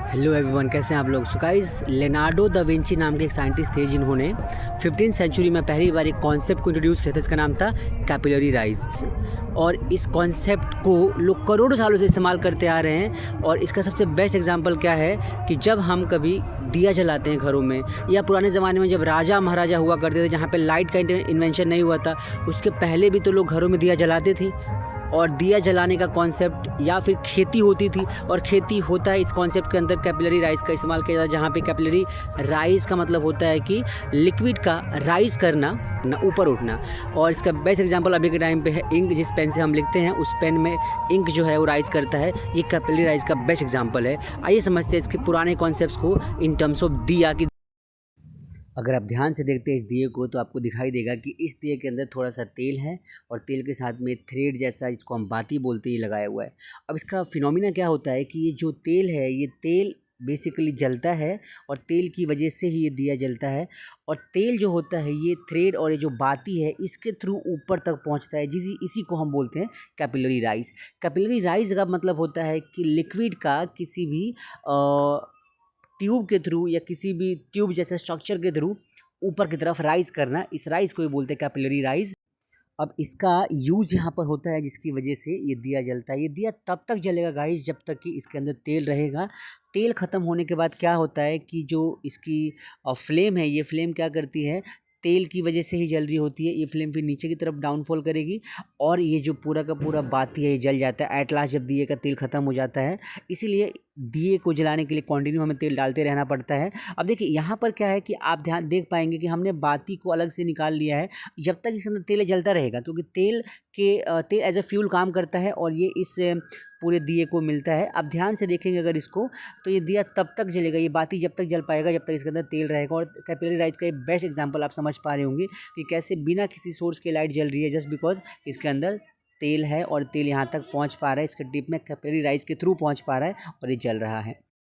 Hello everyone, कैसे हैं आप लोग। So guys, Leonardo da Vinci नाम के एक साइंटिस्ट थे जिन्होंने 15वीं सेंचुरी में पहली बार एक कॉन्सेप्ट को इंट्रोड्यूस किया था। इसका नाम था कैपिलरी राइज। और इस कॉन्सेप्ट को लोग करोड़ों सालों से इस्तेमाल करते आ रहे हैं। और इसका सबसे बेस्ट एग्जांपल क्या है कि जब हम कभी दिया जलाते हैं घरों में, या पुराने ज़माने में जब राजा महाराजा हुआ करते थे जहाँ पे लाइट का इन्वेंशन नहीं हुआ था, उसके पहले भी तो लोग घरों में दिया जलाते थे। और दिया जलाने का कॉन्सेप्ट, या फिर खेती होती थी और खेती होता है, इस कॉन्सेप्ट के अंदर कैपिलरी राइज का इस्तेमाल किया जाता है। जहाँ पे कैपिलरी राइज का मतलब होता है कि लिक्विड का राइज करना, ना ऊपर उठना। और इसका बेस्ट एग्जांपल अभी के टाइम पे है इंक। जिस पेन से हम लिखते हैं उस पेन में इंक जो है वो राइज करता है। ये कैपिलरी राइज का बेस्ट एग्जांपल है। आइए समझते हैं इसके पुराने कॉन्सेप्ट्स को इन टर्म्स ऑफ दिया की। अगर आप ध्यान से देखते हैं इस दिए को तो आपको दिखाई देगा कि इस दिए के अंदर थोड़ा सा तेल है और तेल के साथ में थ्रेड जैसा, जिसको हम बाती बोलते हैं, लगाया हुआ है। अब इसका फिनोमिना क्या होता है कि ये जो तेल है, ये तेल बेसिकली जलता है और तेल की वजह से ही ये दिया जलता है। और तेल जो होता है ये थ्रेड और ये जो बाती है इसके थ्रू ऊपर तक पहुंचता है, इसी को हम बोलते हैं कैपिलरी राइज। कैपिलरी राइज का मतलब होता है कि लिक्विड का किसी भी ट्यूब के थ्रू या किसी भी ट्यूब जैसे स्ट्रक्चर के थ्रू ऊपर की तरफ राइज करना, इस राइज को ही बोलते हैं कैपिलरी राइज। अब इसका यूज़ यहाँ पर होता है जिसकी वजह से ये दिया जलता है। ये दिया तब तक जलेगा गाइस जब तक कि इसके अंदर तेल रहेगा। तेल ख़त्म होने के बाद क्या होता है कि जो इसकी फ्लेम है, ये फ्लेम क्या करती है, तेल की वजह से ही जल रही होती है। ये फ्लेम फिर नीचे की तरफ डाउनफॉल करेगी और ये जो पूरा का पूरा बाती है ये जल जाता है एट लास्ट, जब दिए का तेल ख़त्म हो जाता है। इसीलिए दिए को जलाने के लिए कंटिन्यू हमें तेल डालते रहना पड़ता है। अब देखिए यहाँ पर क्या है कि आप ध्यान देख पाएंगे कि हमने बाती को अलग से निकाल लिया है। जब तक इसके अंदर तेल जलता रहेगा, क्योंकि तेल एज ए फ्यूल काम करता है और ये इस पूरे दिए को मिलता है। अब ध्यान से देखेंगे अगर इसको, तो ये दिया तब तक जलेगा, ये बाती जब तक जल पाएगा जब तक इसके अंदर तेल रहेगा। और कैपिलरी राइज का एक बेस्ट एग्जांपल आप समझ पा रहे होंगे कि कैसे बिना किसी सोर्स के लाइट जल रही है, जस्ट बिकॉज इसके अंदर तेल है और तेल यहाँ तक पहुँच पा रहा है, इसके टिप में कैपिलरी राइज के थ्रू पहुँच पा रहा है और ये जल रहा है।